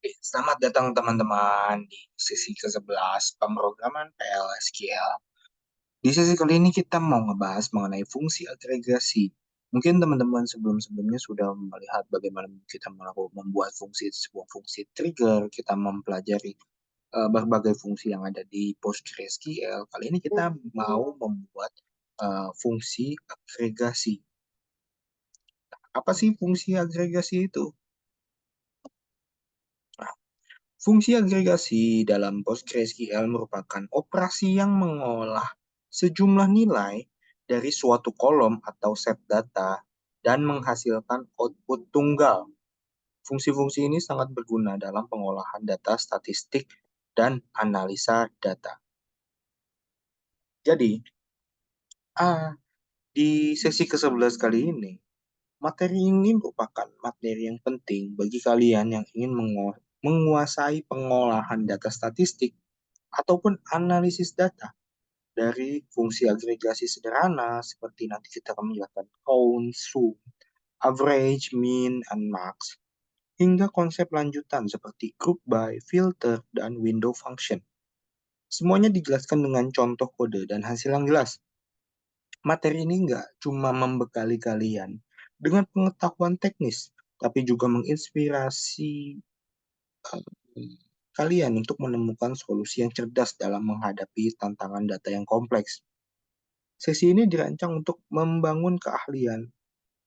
Selamat datang teman-teman di sesi ke-11 pemrograman PLSQL. Di sesi kali ini kita mau ngebahas mengenai fungsi agregasi. Mungkin teman-teman sebelum-sebelumnya sudah melihat bagaimana kita membuat sebuah fungsi trigger, kita mempelajari berbagai fungsi yang ada di PostgreSQL. Kali ini kita mau membuat fungsi agregasi. Apa sih fungsi agregasi itu? Fungsi agregasi dalam PostgreSQL merupakan operasi yang mengolah sejumlah nilai dari suatu kolom atau set data dan menghasilkan output tunggal. Fungsi-fungsi ini sangat berguna dalam pengolahan data statistik dan analisa data. Jadi, di sesi ke-11 kali ini, materi ini merupakan materi yang penting bagi kalian yang ingin menguasai pengolahan data statistik ataupun analisis data dari fungsi agregasi sederhana seperti nanti kita akan menjelaskan count, sum, average, mean, and max, hingga konsep lanjutan seperti group by, filter, dan window function. Semuanya dijelaskan dengan contoh kode dan hasil yang jelas. Materi ini nggak cuma membekali kalian dengan pengetahuan teknis, tapi juga menginspirasi kalian untuk menemukan solusi yang cerdas dalam menghadapi tantangan data yang kompleks. Sesi ini dirancang untuk membangun keahlian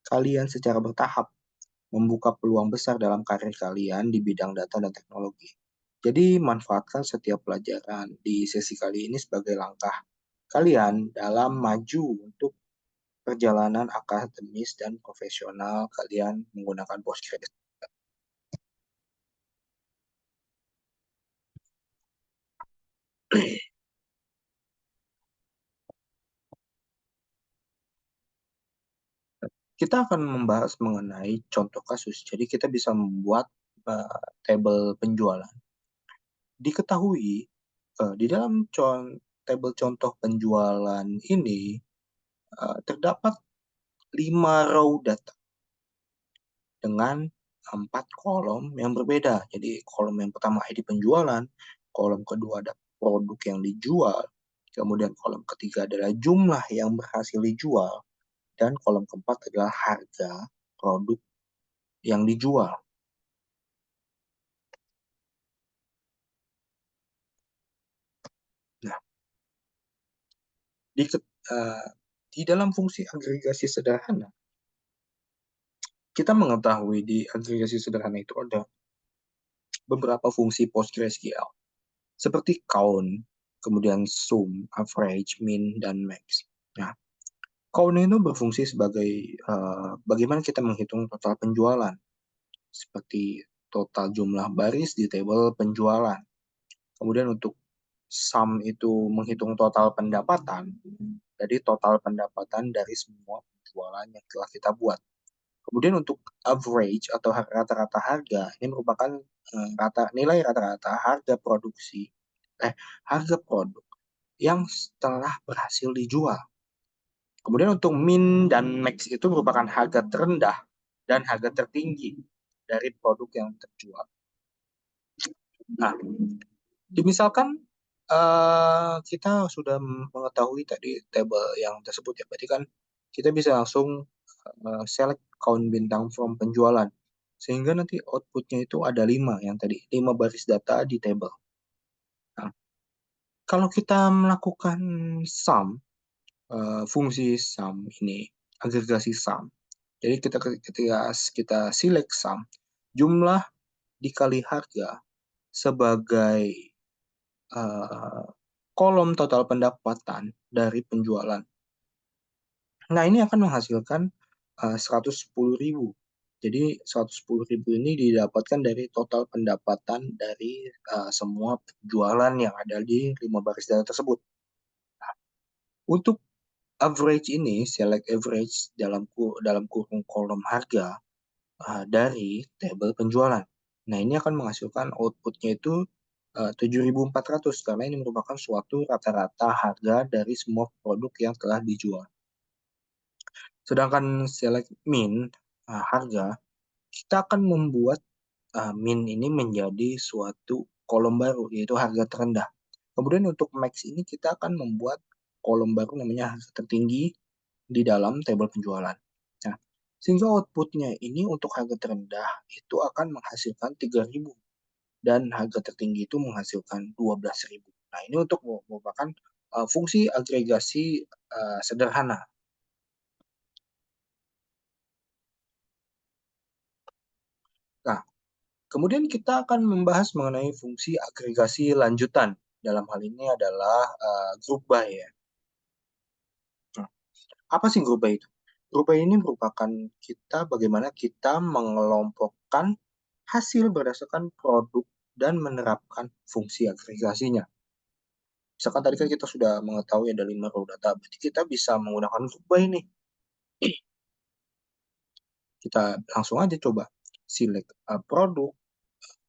kalian secara bertahap, membuka peluang besar dalam karir kalian di bidang data dan teknologi. Jadi, manfaatkan setiap pelajaran di sesi kali ini sebagai langkah kalian dalam maju untuk perjalanan akademis dan profesional kalian menggunakan Postgres. Kita akan membahas mengenai contoh kasus. Jadi kita bisa membuat tabel penjualan. Diketahui di dalam tabel contoh penjualan ini terdapat 5 row data dengan 4 kolom yang berbeda. Jadi kolom yang pertama ID penjualan, kolom kedua ada produk yang dijual, kemudian kolom ketiga adalah jumlah yang berhasil dijual, dan kolom keempat adalah harga produk yang dijual. Nah, di, di dalam fungsi agregasi sederhana, kita mengetahui di agregasi sederhana itu ada beberapa fungsi PostgreSQL, seperti count, kemudian sum, average, min, dan max. Nah, count itu berfungsi sebagai bagaimana kita menghitung total penjualan, seperti total jumlah baris di tabel penjualan. Kemudian untuk sum itu menghitung total pendapatan, jadi total pendapatan dari semua penjualan yang telah kita buat. Kemudian untuk average atau rata-rata harga, ini merupakan nilai rata-rata harga produksi, harga produk yang telah berhasil dijual. Kemudian untuk min dan max itu merupakan harga terendah dan harga tertinggi dari produk yang terjual. Nah, misalkan kita sudah mengetahui tadi tabel yang tersebut ya, berarti kan kita bisa langsung select count bintang from penjualan. Sehingga nanti outputnya itu ada 5 yang tadi, 5 baris data di table. Nah, kalau kita melakukan sum, fungsi sum ini, agregasi sum. Jadi ketika kita select sum, jumlah dikali harga sebagai kolom total pendapatan dari penjualan. Nah, ini akan menghasilkan 110.000. Jadi 110.000 ini didapatkan dari total pendapatan dari semua penjualan yang ada di 5 baris data tersebut. Nah, untuk average ini, select average dalam kurung kolom harga dari tabel penjualan. Nah, ini akan menghasilkan outputnya itu 7.400 karena ini merupakan suatu rata-rata harga dari semua produk yang telah dijual. Sedangkan select min, harga, kita akan membuat min ini menjadi suatu kolom baru, yaitu harga terendah. Kemudian untuk max ini kita akan membuat kolom baru namanya harga tertinggi di dalam tabel penjualan. Nah, sehingga outputnya ini untuk harga terendah itu akan menghasilkan 3.000 dan harga tertinggi itu menghasilkan 12.000. Nah, ini untuk merupakan fungsi agregasi sederhana. Nah, kemudian kita akan membahas mengenai fungsi agregasi lanjutan. Dalam hal ini adalah group by ya. Nah, apa sih group by itu? Group by ini merupakan bagaimana kita mengelompokkan hasil berdasarkan produk dan menerapkan fungsi agregasinya. Misalkan tadi kan kita sudah mengetahui ada 5 raw data, berarti kita bisa menggunakan group by nih. Kita langsung aja coba select produk,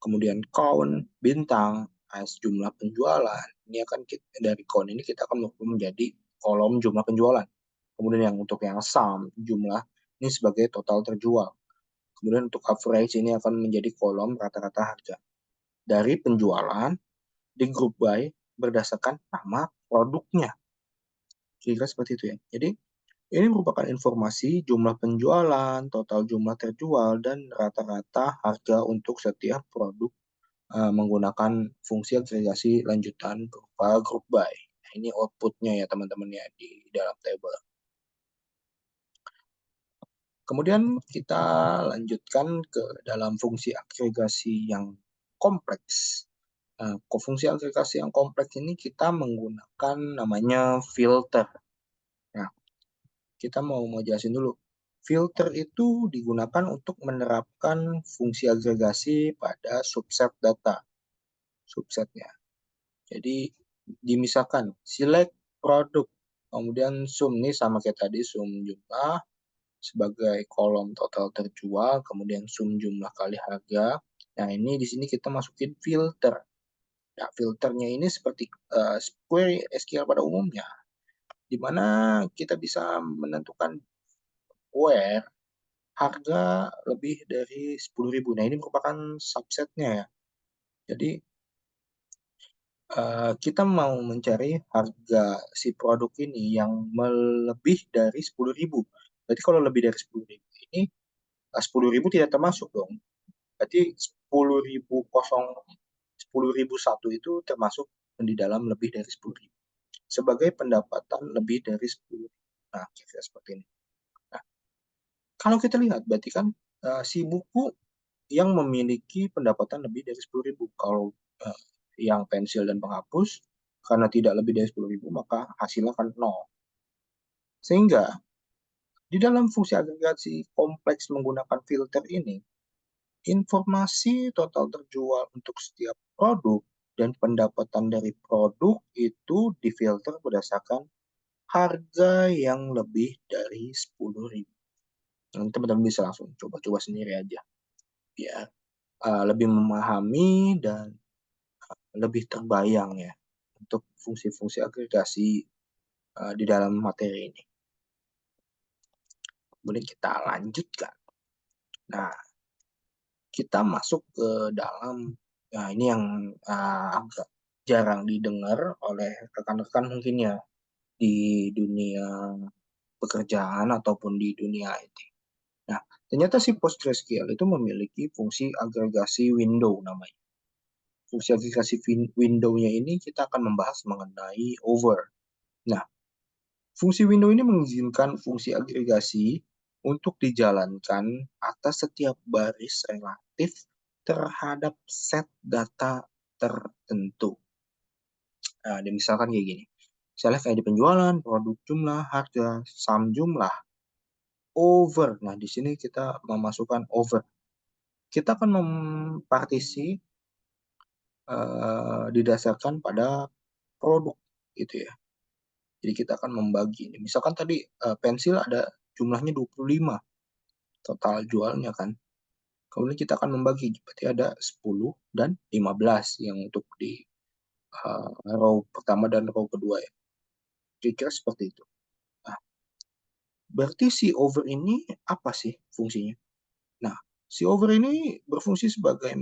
kemudian count, bintang, jumlah penjualan. Ini akan dari count ini kita akan menjadi kolom jumlah penjualan. Kemudian yang untuk yang sum, jumlah ini sebagai total terjual. Kemudian untuk average ini akan menjadi kolom rata-rata harga. Dari penjualan di group by berdasarkan nama produknya. Kira-kira seperti itu ya. Jadi ini merupakan informasi jumlah penjualan, total jumlah terjual, dan rata-rata harga untuk setiap produk menggunakan fungsi agregasi lanjutan berupa group by. Nah, ini outputnya ya teman-teman ya di dalam table. Kemudian kita lanjutkan ke dalam fungsi agregasi yang kompleks. Fungsi agregasi yang kompleks ini kita menggunakan namanya filter. Nah, kita mau jelasin dulu. Filter itu digunakan untuk menerapkan fungsi agregasi pada subset data. Subsetnya. Jadi dimisahkan, select produk, kemudian sum nih sama kayak tadi, sum jumlah sebagai kolom total terjual, kemudian sum jumlah kali harga. Nah, ini di sini kita masukin filter. Nah, filternya ini seperti query SQL pada umumnya, di mana kita bisa menentukan where harga lebih dari 10.000. Nah, ini merupakan subsetnya ya. Jadi, kita mau mencari harga si produk ini yang melebih dari 10.000. Berarti kalau lebih dari 10.000 ini, 10.000 tidak termasuk dong. Berarti 10.001 itu termasuk di dalam lebih dari 10.000. Sebagai pendapatan lebih dari 10.000. Nah, kira-kira seperti ini. Nah, kalau kita lihat, berarti kan si buku yang memiliki pendapatan lebih dari 10.000. Kalau yang pensil dan penghapus, karena tidak lebih dari 10.000, maka hasilnya akan 0. Sehingga, di dalam fungsi agregasi kompleks menggunakan filter ini, informasi total terjual untuk setiap produk dan pendapatan dari produk itu difilter berdasarkan harga yang lebih dari 10.000. Nanti teman-teman bisa langsung coba-coba sendiri aja. Biar lebih memahami dan lebih terbayang ya untuk fungsi-fungsi agregasi di dalam materi ini. Kemudian kita lanjutkan. Nah, kita masuk ke dalam, nah ini yang agak jarang didengar oleh rekan-rekan mungkin ya di dunia pekerjaan ataupun di dunia IT. Nah, ternyata si PostgreSQL itu memiliki fungsi agregasi window namanya. Fungsi agregasi window-nya ini kita akan membahas mengenai over. Nah, fungsi window ini mengizinkan fungsi agregasi untuk dijalankan atas setiap baris relatif terhadap set data tertentu. Nah, misalkan kayak gini. Misalnya kayak di penjualan, produk jumlah, harga, sum jumlah, over. Nah, di sini kita memasukkan over. Kita akan mempartisi didasarkan pada produk gitu ya. Jadi kita akan membagi. Misalkan tadi pensil ada jumlahnya 25 total jualnya kan. Kemudian kita akan membagi, berarti ada 10 dan 15 yang untuk di row pertama dan row kedua ya. Kira-kira seperti itu. Nah, berarti si over ini apa sih fungsinya? Nah, Si over ini berfungsi sebagai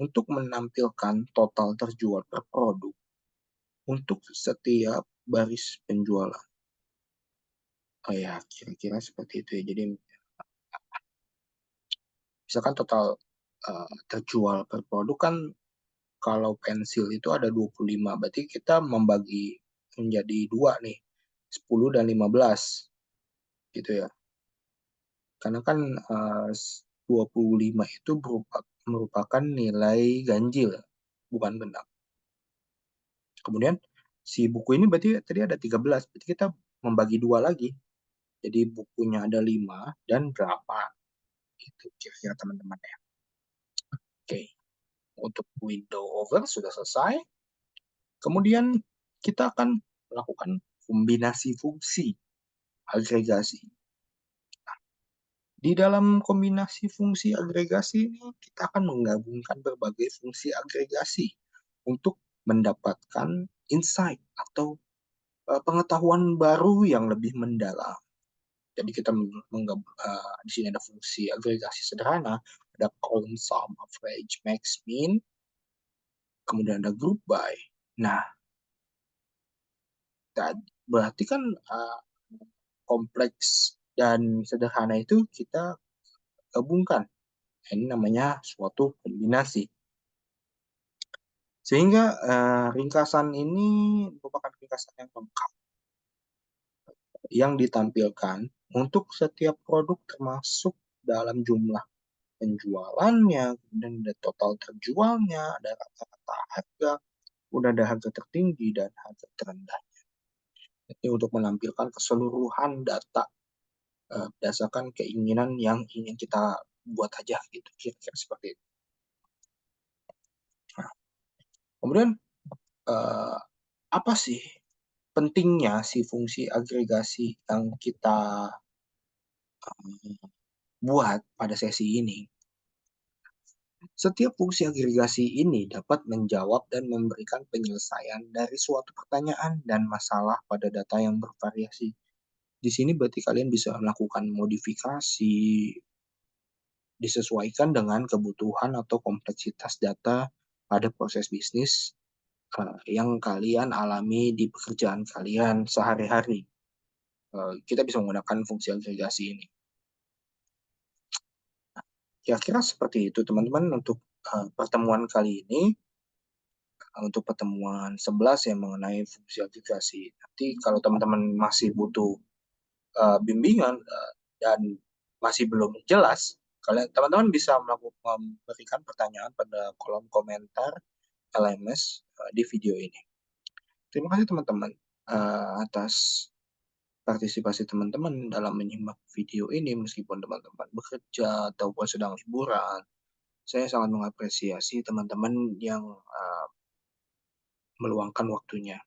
untuk menampilkan total terjual per produk untuk setiap baris penjualan. Oh ya, kira-kira seperti itu ya. Jadi misalkan total terjual per produk kan, kalau pensil itu ada 25, berarti kita membagi menjadi dua nih, 10 dan 15 gitu ya. Karena kan 25 itu merupakan nilai ganjil, bukan genap. Kemudian si buku ini berarti tadi ada 13, berarti kita membagi dua lagi. Jadi bukunya ada 5 dan berapa. Itu kira-kira teman-teman ya. Oke, untuk window over sudah selesai. Kemudian kita akan melakukan kombinasi fungsi agregasi. Di dalam kombinasi fungsi agregasi ini, kita akan menggabungkan berbagai fungsi agregasi untuk mendapatkan insight atau pengetahuan baru yang lebih mendalam. Jadi kita di sini ada fungsi agregasi sederhana, ada count, sum, average, max, min, kemudian ada group by. Nah, berarti kan kompleks dan sederhana itu kita gabungkan. Ini namanya suatu kombinasi. Sehingga ringkasan ini merupakan ringkasan yang lengkap yang ditampilkan untuk setiap produk, termasuk dalam jumlah penjualannya, kemudian ada total terjualnya, ada rata-rata harga, kemudian ada harga tertinggi dan harga terendah. Ini untuk menampilkan keseluruhan data berdasarkan keinginan yang ingin kita buat aja gitu, kira-kira seperti itu. Nah, kemudian apa sih pentingnya si fungsi agregasi yang kita buat pada sesi ini? Setiap fungsi agregasi ini dapat menjawab dan memberikan penyelesaian dari suatu pertanyaan dan masalah pada data yang bervariasi. Di sini berarti kalian bisa melakukan modifikasi, disesuaikan dengan kebutuhan atau kompleksitas data pada proses bisnis yang kalian alami di pekerjaan kalian sehari-hari. Kita bisa menggunakan fungsi agregasi ini. Kira-kira seperti itu teman-teman untuk pertemuan kali ini. Untuk pertemuan 11 yang mengenai fungsi agregasi. Nanti kalau teman-teman masih butuh bimbingan dan masih belum jelas, kalian teman-teman bisa memberikan pertanyaan pada kolom komentar LMS di video ini. Terima kasih teman-teman atas partisipasi teman-teman dalam menyimak video ini, meskipun teman-teman bekerja ataupun sedang liburan. Saya sangat mengapresiasi teman-teman yang meluangkan waktunya.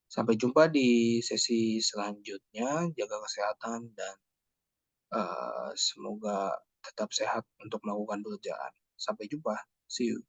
Sampai jumpa di sesi selanjutnya. Jaga kesehatan dan semoga tetap sehat untuk melakukan pekerjaan. Sampai jumpa. See you.